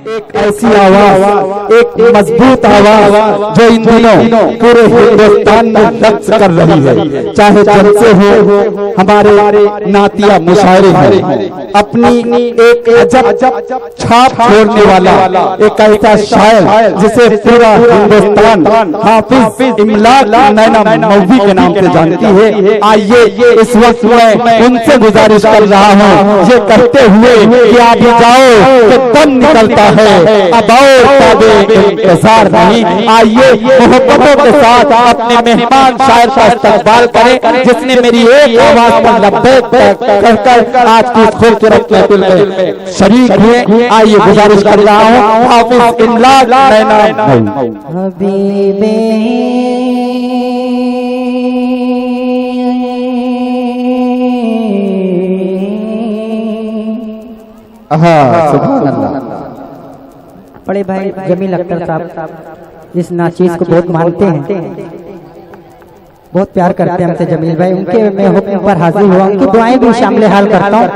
एक ऐसी आवाज, एक मजबूत आवाज जो इन दिनों पूरे हिंदुस्तान में रक्स कर रही है। चाहे जलसे हो, हमारे नातिया मुशायरे हैं, अपनी एक अजब छाप छोड़ने वाला एक ऐसा शायर जिसे पूरा हिंदुस्तान हाफिज इमलाक नैना मौवी के नाम से जानती है। आइए इस वक्त मैं उनसे गुजारिश कर रहा हूँ ये कहते हुए कि आप जाओ कि दम निकलता है, अब और ताबे इंतजार नहीं। आइए मोहब्बतों के साथ अपने मेहमान शायर का इस्तकबाल करें जिसने मेरी एक आवाज पर लब्बैक कहकर आज की खूबसूरत महफिल में शरीक हुए। आइए गुजारिश कर रहा हूँ हाफिज इमलाक नैना हबीबे सुभान अल्लाह। बड़े भाई जमील अख्तर साहब इस नाचीज को बहुत मानते हैं, बहुत प्यार करते हैं हमसे जमील भाई। उनके मैं हुक्म पर हाजिर हुआ, उनकी दुआएं भी शामिल हाल करता हूँ।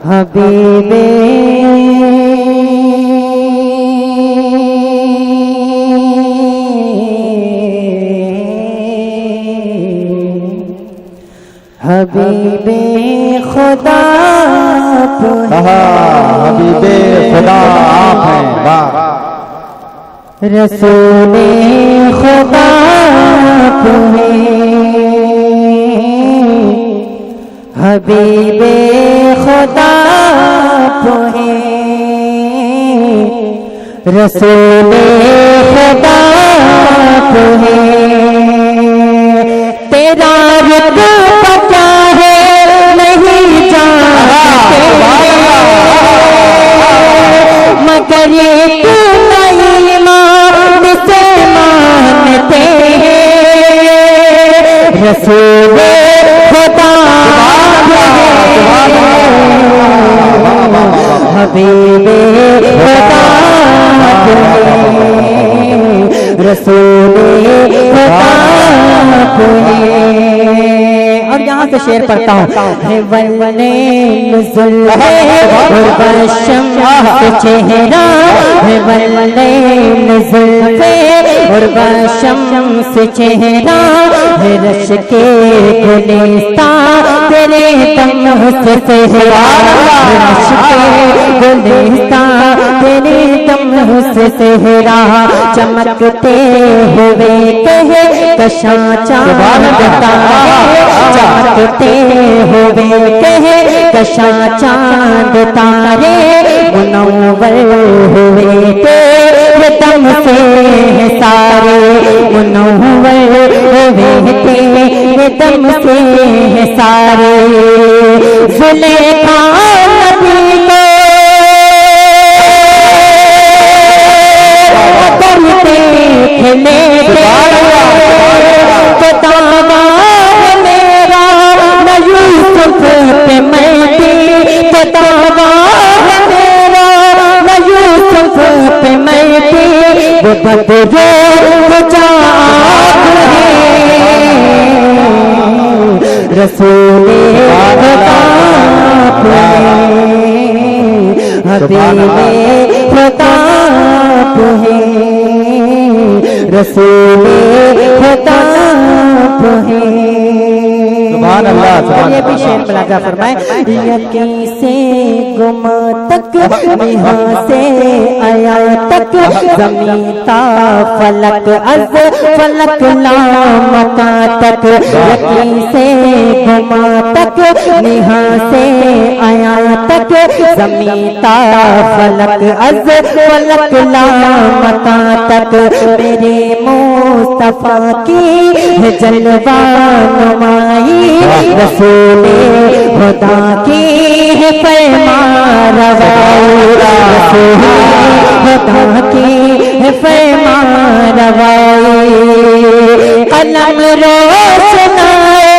हबीबे हबीबे खुदा हबीबे खुदा आप हैं, वाह। रसूले खुदा हबीबे खुदा रसूले खुदा तेरा रुतबा क्या है नहीं जानते, मगर ये तू नहीं मान से मानते। रसूल खुदा हबीबे खुदा रसूल खुदा। और यहाँ से शेर पढ़ता हूँ। चेहरा और बशम से चेहरा रश के गुलिस्ता तेरे दम से सेहरा, रश के गुलिस्ता तेरे दम से सेहरा। चमकते हुए कहे कशा चांद तारे, चमकते हुए कहे कशा चांद तारे। मुनव्वर हुए तेरे दम से सारे, मुनव्वर हुए तेरे दम से सारे। जुलेखा नबी को देख ले तो दावा मेरा न यूसुफ पे मैं थी, तो दावा मेरा न यूसुफ पे मैं थी। वो बदरो रसूले खुदा हबीबे खुदा रसूले खुदा सुभान अल्लाह। ये भी शेर मुलाजा फरमाए। यकीन से गुमा तक यहाँ से आया तक, ज़मीता फलक अज फलक लामका तक। यकीन से गुमा तक यहाँ से आया तक, ज़मीता फलक अज फलक लामका तक। मेरे मुस्तफा की जलवा नुमाई, रसूले खुदा की है फरमान रवाई, रसूले खुदा की है फरमान रवाई। कलम रोशनाए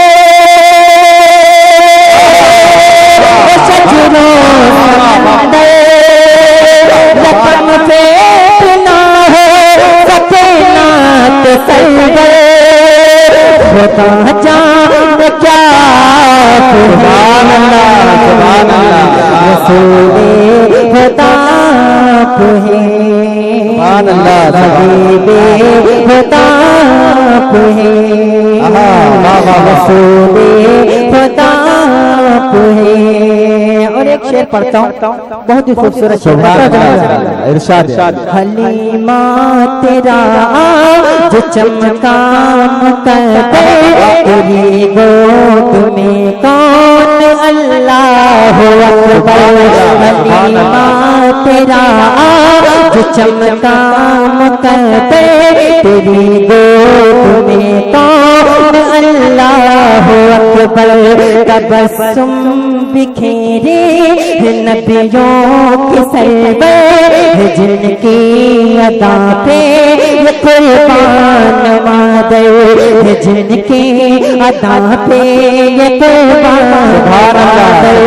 सजरो समंदर, रकम फेंकना हो सकेनात सरवर। खुदा जान क्या सुभान अल्लाह, सुभान अल्लाह। रसूले खुदा रसूले खुदा आप हैं। और एक शेर पढ़ता हूँ, बहुत ही खूबसूरत शेर है। इरशाद हलीमा तेरा जो चमका मुकद्दर, तेरी गोद में कौन अल्लाह अकबर। हलीमा तेरा जो चमका मुकद्दर, तेरी गोद में कौन अल्लाह अकबर। तबस्सुम बिखेरे नबियों के सरवर, जिनकी अदा पे ये कुर्बान मादर, जिनकी अदा पे ये कुर्बान मादर।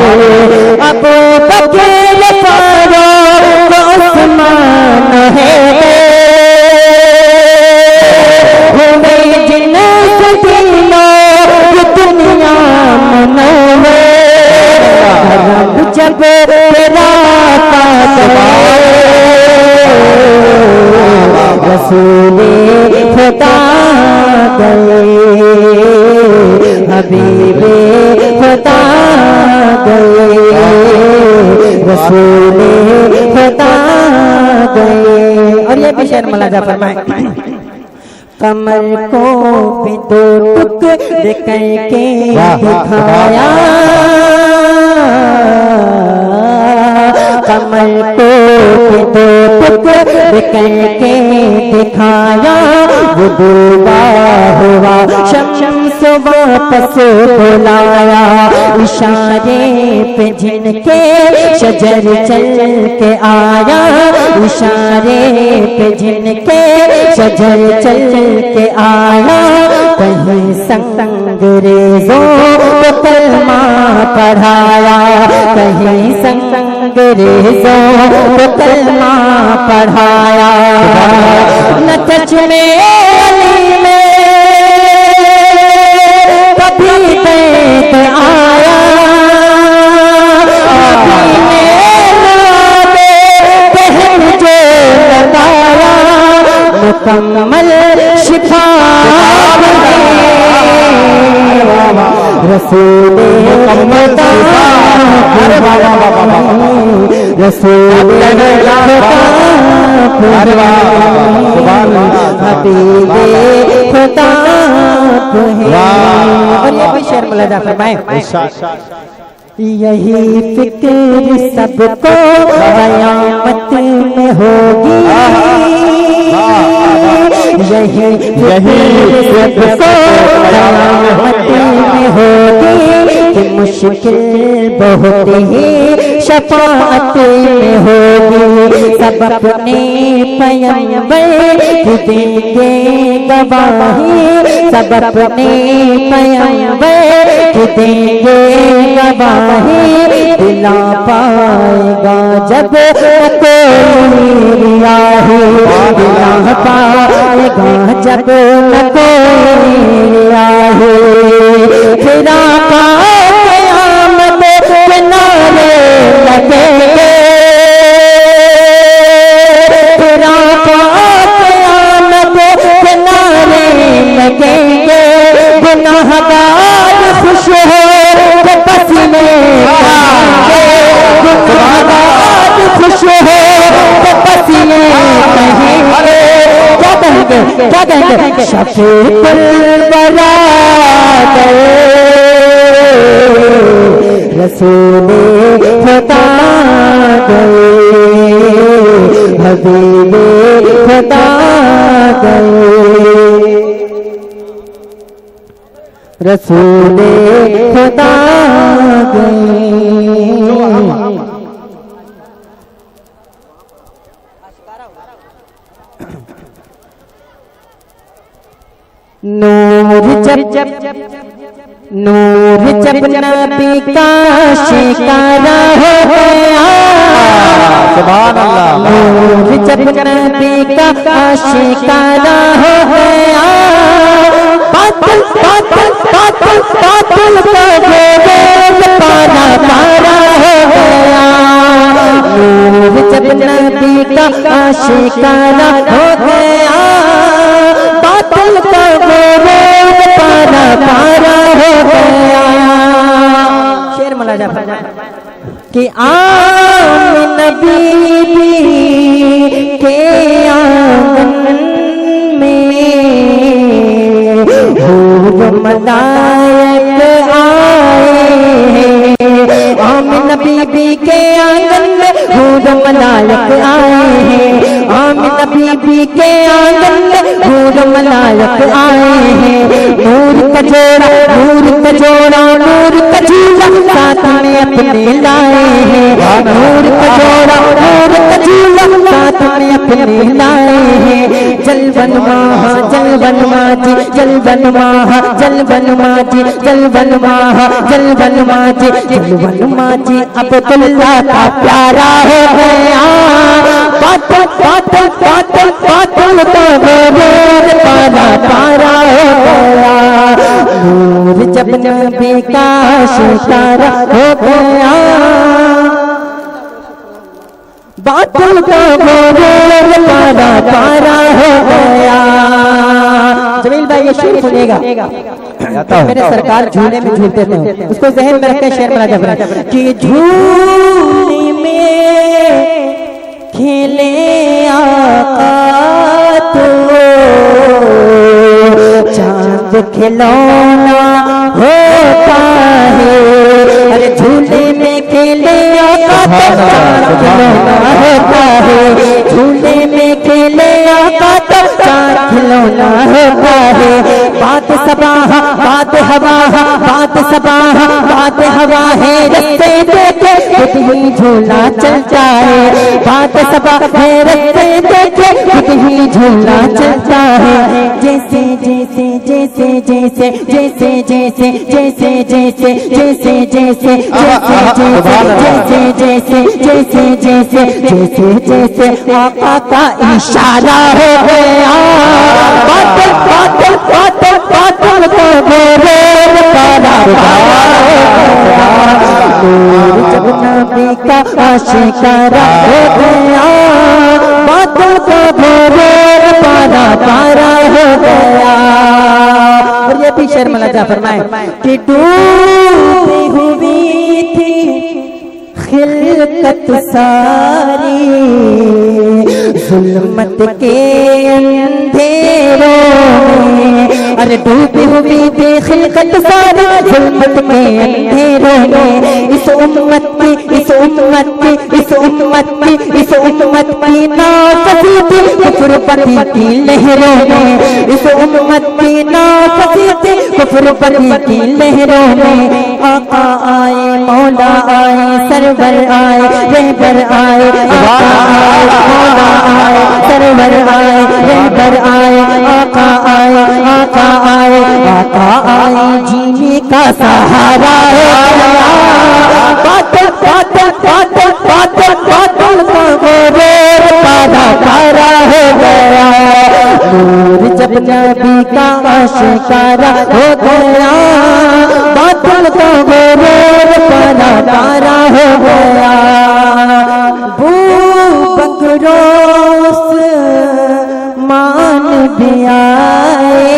अबू बकर फारूक उस्मान है, जब तेरा रसूले खुदा गए, हबीबे खुदा गए, रसूले खुदा गए। और ये भी शेर मलाजा फरमाए। कमर को भी दो टुकड़े करके दिखाया, कमर को भी दो टुकड़े करके दिखाया। वो डूबा हुआ शम्स वापस बुलाया, इशारे पे जिनके शजर चल के आया, इशारे पे जिनके शजर चल के आया। कहीं संगरेजों को कलमा पढ़ाया, कहीं संगरेजों को कलमा पढ़ाया। न सच में अली में कभी बैत आया, पहन जो लगाया मुकम्मल शिफा रसूले खुदा, रसूले खुदा, हबीबे खुदा हैं। और ये भी शेर मलाजा फरमाए। यही फिक्र सबको कयामत में होगी, यही सबको कयामत में होगी, कि मुश्किल बहुत ही शफाअत में होगी। सब अपने पैगंबर की देंगे गवाही, सब अपने पैगंबर की देंगे गवाही। दिला पाएगा जब कोई रियाही, दिला पाएगा जब कोई रियाही। फिर आपा क़यामत के नारे लगेंगे, फिर आपा क़यामत के नारे लगेंगे। गुनाहगार खुश हो के पसीने बहाएंगे, गुनाहगार खुश हो के पसीने बहाएंगे। क्या कहेंगे, क्या कहेंगे? शफीकुल बरा गए, रसूले खुदा गए, हबीबे खुदा गए, रसूले खुदा गए। नूर जब नूर जब नबी का शिकारा हो गया, सुभान अल्लाह। नूर जब नबी का शिकारा हो गया, बातिल बातिल बातिल बातिल का गोद पारा पारा हो गया। नूर जब नबी का शिकारा हो गया, बातिल का गोद पारा पारा हो गया। शेर मुलाजा कि आमिना बीबी के आंगन में हूर मलाइक आए। आमिना बीबी के आंगन में हूर मलाइक आए हैं। आमिना बीबी के आंगन में हूर मलाइक आए हैं। नूर का जोड़ा नूर का जोड़ा नूर का झूला साथ में अपने लाए हैं। नूर का जोड़ा नूर का झूला साथ में अपने लाए हैं। जलवन माह जलवन माजी जलवन माह जलवन माजी जलवन माह जलवन माजी जलवन माजी अब्दुल्ला का प्यारा हो गया। पातल पातल पातल पातल तो गोर पारा पारा हो गया। नूर जब नबी का शिकारा हो गया। बातल का गोर पारा पारा हो गया। जमील भाई ये शेर सुनेगा मेरे सरकार झूले में झूलते थे, उसको जहन में रखे शेर बना जब कि झूले में खेले आका तो चांद खिलौना होता है। अरे झूले में खेले आका तो चांद खिलौना होता है। झूले में खेले आका तो चांद खिलौना होता है। बात सबाह बात हवा बात सबाह बात हवा है। रस्ते देखे खुद ही झूला चलता है। बात सबा है रस्ते देखे खुद ही झूला चलता है। जैसे जैसे जैसे जैसे जैसे जैसे जैसे जैसे जैसे जैसे जैसे जैसे जैसे जैसे जैसे जैसे आका का इशारा हो गया। बातल बातल बातल बातल को गोर पारा जब नबी का आशिकारा हो गया। बातल को गोर पारा पारा हो गया। और ये भी शेर मुलाजा फरमाए कि डूबी हुई थी खिलकत सारी जुल्मत के अंधेरों में। अरे डूबी हुई थी खिलकत सारी जुल्मत के अंधेरों में। इस उम्मत की इस उम्मत की इस उम्मत की इस उम्मत की नाफसी थी कुफ्र पति की लहरों में। इस उम्मत की नाफसी थी कुफ्र पति की लहरों में। आका आए मौला आए सरवर आए रहबर आए। आका आए मौला आए सरवर आए रहबर आए। आका आए आका आए आका आए जीने का सहारा हो गया। बातल बातल बातल बातल बातल का गोर पारा पारा हो गया। नूर जब नबी का आशिकारा हो गया। बातल का गोर पारा पारा हो गया। बू बकरोस मान भी आए।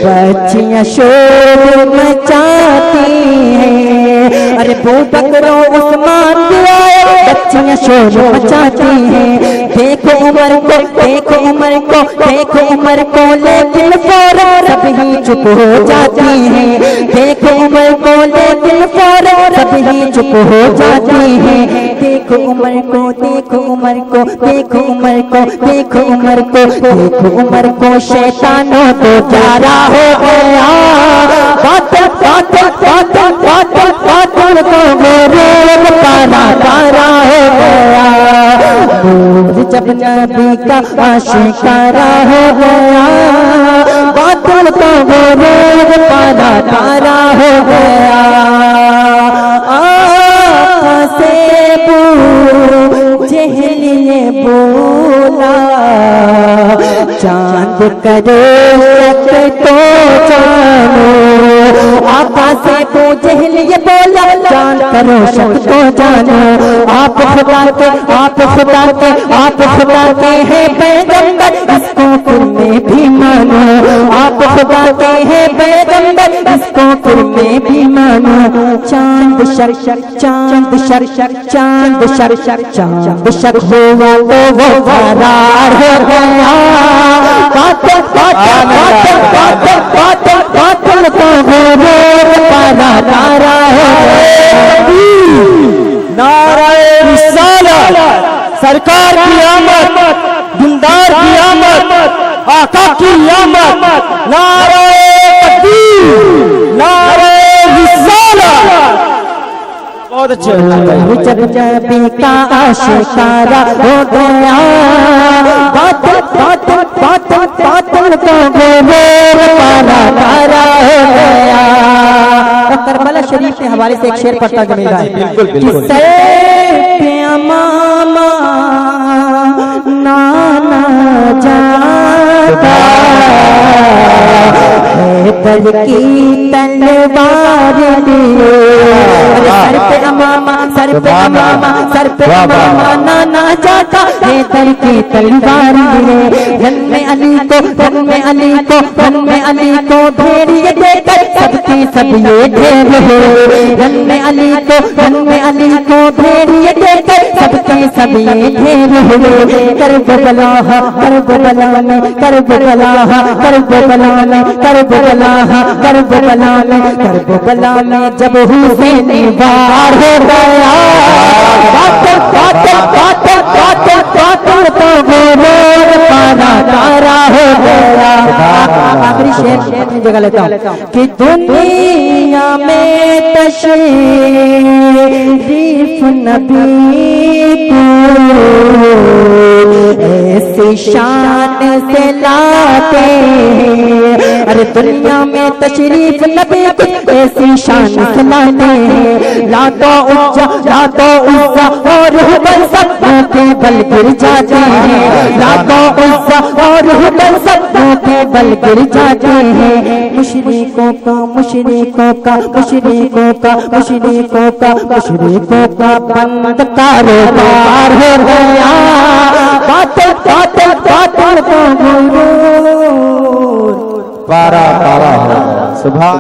बच्चियां शोर मचाती हैं। अरे बू बकरो उस्मान भी आए। बच्चियां शोर मचाती हैं। देखो उमर को देखो उमर को देखो उमर को लेकिन फौरन सब ही चुप हो जाती हैं। देखो उमर को लेकिन फौरन सब ही चुप हो जाती हैं। देखो उमर को देखो उमर को देखो उमर को देखो उमर को देखो उमर को शैतानों तो प्यारा हो गया। बातल बातल बातल बातल बातल को गोर पारा पारा हो गया। नूर जब नबी का आशिकारा हो गया। बातल को गोर पारा पारा हो गया। आका से बू जहल ने बोला चांद करो तो जानो, आका से अबू जहल ये बोला जान करो शक तो जानो। आप खुदा के हैं पैगंबर, इसको फिर में भी मानो। आप खुदा के हैं पैगंबर, इसको फिर में भी मानो। चांद शक हुआ तो वो फरार हो गया। बातें तो वो फरार हो गया। नाराए रिसालत, सरकार की आमद, दिलदार की आमद, आका की आमद। नाराए तकबीर, नाराए रिसालत। बहुत अच्छे। जब नबी का आशिकारा हो गया, बातल को वो फरार हो गया। करबला शरीफ के हवाले से एक शेर पढ़ता जमील भाई। किससे मामा नाना जाता, दल की तलवार लिए सर पे अमामा नाना जाता, दल की तलवार लिए रन में अली को भेड़िए देकर सबके सब ये ढेर हो। रन में अली को भेड़िए देकर सबके सब ये ढेर हो। करबला में जब हुसैन वार हो गया, बातल तो वो तारा हो गया। आखिरी शेर जगह लेता हूँ कि दुनिया में तशरीफ नबी को ऐसी शान से लाते। अरे दुनिया में तशरीफ नबी को ऐसी शान से लाते। लातो उज्जा और हुबल सब के बल गिर जाते हैं। लातो उज्जा और हुबल सब के बल गिर जाते हैं। मुशरिकों का बंद कारोबार हो गया। बातल को पारा सुभान